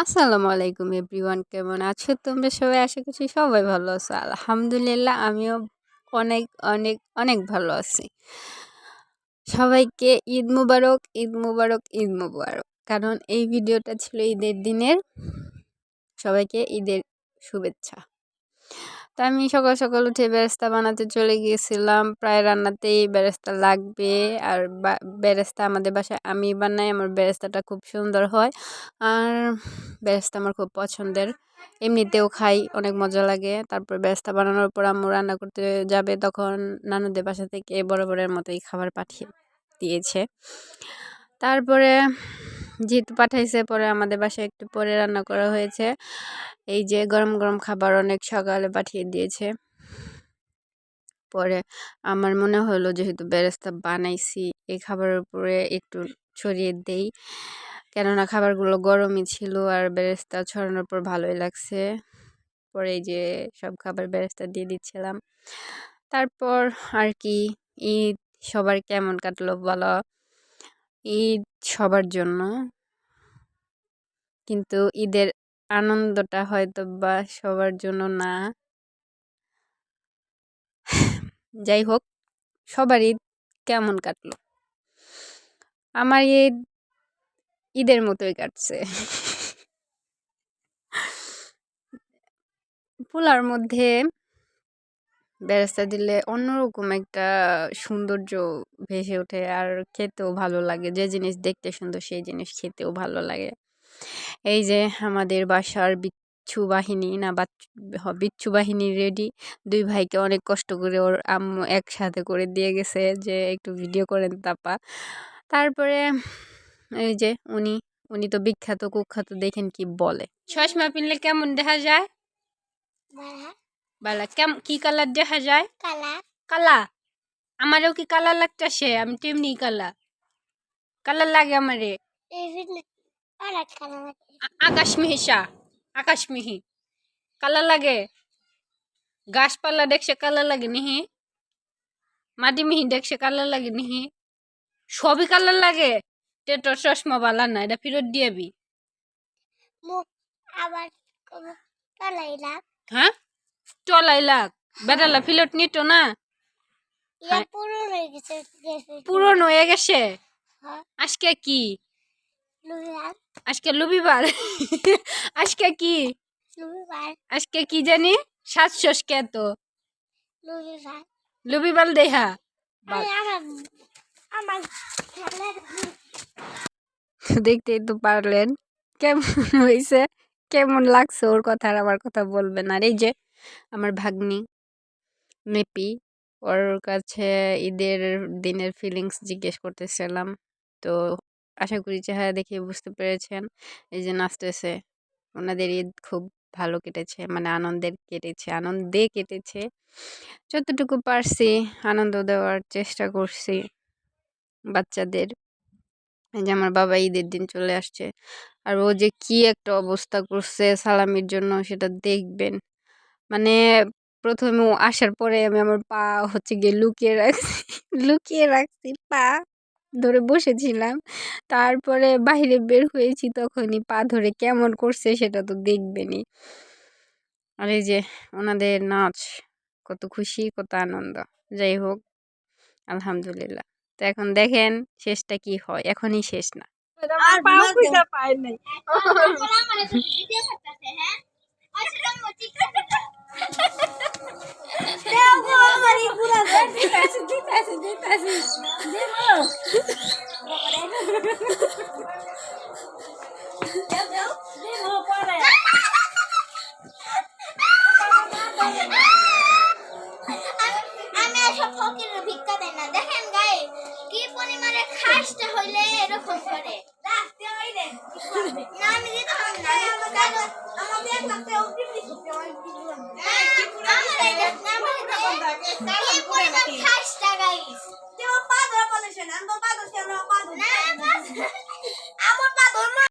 আসসালামু আলাইকুম এভরিওয়ান, কেমন আছো তোমরা সবাই? আশা করছি সবাই ভালো আছো। আলহামদুলিল্লাহ, আমিও অনেক অনেক অনেক ভালো আছি। সবাইকে ঈদ মুবারক, ঈদ মুবারক, ঈদ মুবারক। কারণ এই ভিডিওটা ছিল ঈদের দিনের। সবাইকে ঈদের শুভেচ্ছা। তো আমি সকাল সকাল উঠে বেরেস্তা বানাতে চলে গিয়েছিলাম। প্রায় রান্নাতেই বেরেস্তা লাগবে। আর বেরেস্তা আমাদের বাসায় আমি বানাই। আমার বেরেস্তাটা খুব সুন্দর হয়। আর বেরেস্তা আমার খুব পছন্দের, এমনিতেও খাই, অনেক মজা লাগে। তারপর বেরেস্তা বানানোর পর আম্মু রান্না করতে যাবে, তখন নানুদের বাসা থেকে বরাবরের মতোই খাবার পাঠিয়ে দিয়েছে। তারপরে যেহেতু পাঠাইছে, পরে আমাদের বাসায় একটু পরে রান্না করা হয়েছে। এই যে গরম গরম খাবার অনেক সকালে পাঠিয়ে দিয়েছে। পরে আমার মনে হলো যেহেতু বেরেস্তা বানাইছি, এই খাবারের উপরে একটু ছড়িয়ে দেই, কেননা খাবারগুলো গরমই ছিল আর বেরেস্তা ছড়ানোর পর ভালোই লাগছে। পরে এই যে সব খাবার বেরেস্তা দিয়ে দিচ্ছিলাম। তারপর আর কি, ঈদ সবার কেমন কাটলো বলো? ঈদ সবার জন্য, কিন্তু ঈদের আনন্দটা হয়তো বা সবার জন্য না। যাই হোক, সবার ঈদ কেমন কাটলো? আমার ঈদ ঈদের মতোই কাটছে। পোলার মধ্যে বেরেস্তা দিলে অন্যরকম একটা সৌন্দর্য ভেসে ওঠে, আর খেতেও ভালো লাগে। যে জিনিস দেখতে সুন্দর সেই জিনিস খেতেও ভালো লাগে। এই যে আমাদের বাসার বিচ্ছু বাহিনী না বিচ্ছু বাহিনী রেডি। দুই ভাইকে অনেক কষ্ট করে ওর আম্মু একসাথে করে দিয়ে গেছে যে একটু ভিডিও করেন তাপা। তারপরে এই যে উনি উনি তো বিখ্যাত কুখ্যাত, দেখেন কি বলে। চশমা পিনলে কেমন দেখা যায়? বালা কি কালার দেখা যায়? কালা। আমারও কি কালার লাগতেছে? আমি তেমনি কালার লাগে আমারে। আকাশমিহি কালার লাগে। গাছপালা দেখছে কালার লাগে নিহি, মাটি মিহি দেখছে কালার লাগে নিহি, সবই কালার লাগে। তোর চশমা বালা না, এটা ফেরত দিয়েবি। হ্যাঁ, চলাইলাক বেটালা ফিরত নিত না। পুরনো হয়ে গেছে। আজকে কি? আজকে রবিবার। আজকে কি? আজকে কি জানি? সাতশোস কে তো রবিবার দেহা। দেখতেই তো পারলেন কেমন হয়েছে, কেমন লাগছে ওর কথা আর আমার কথা বলবেন। আর এই যে আমার ভাগ্নি মেপি, ওর কাছে ঈদের দিনের ফিলিংস জিজ্ঞেস করতেছিলাম। তো আশা করি চেহারা দেখে বুঝতে পেরেছেন। এই যে নাচতেছে। ওনাদের ঈদ খুব ভালো কেটেছে, মানে আনন্দে কেটেছে। যতটুকু পারছি আনন্দ দেওয়ার চেষ্টা করছি বাচ্চাদের। এই যে আমার বাবা ঈদের দিন চলে আসছে, আর ও যে কি একটা অবস্থা করছে সালামির জন্য সেটা দেখবেন। মানে প্রথমে ও আসার পরে আমি আমার পা হচ্ছে গিয়ে লুকিয়ে রাখছি, পা ধরে বসেছিলাম। তারপরে বাইরে বের হয়েছি, তখনই পা ধরে কেমন করছে সেটা তো দেখবেনই। আর এই যে ওনাদের নাচ, কত খুশি কত আনন্দ। যাই হোক, আলহামদুলিল্লাহ। তো এখন দেখেন শেষটা কি হয়। এখনই শেষ না। আমি এসব ফকিরের ভিক্ষা দেই না। দেখেন গায়ে কি পরিমাণে খাসটা হইলে এরকম করে। না আমি দিতে পারি না, আমাদের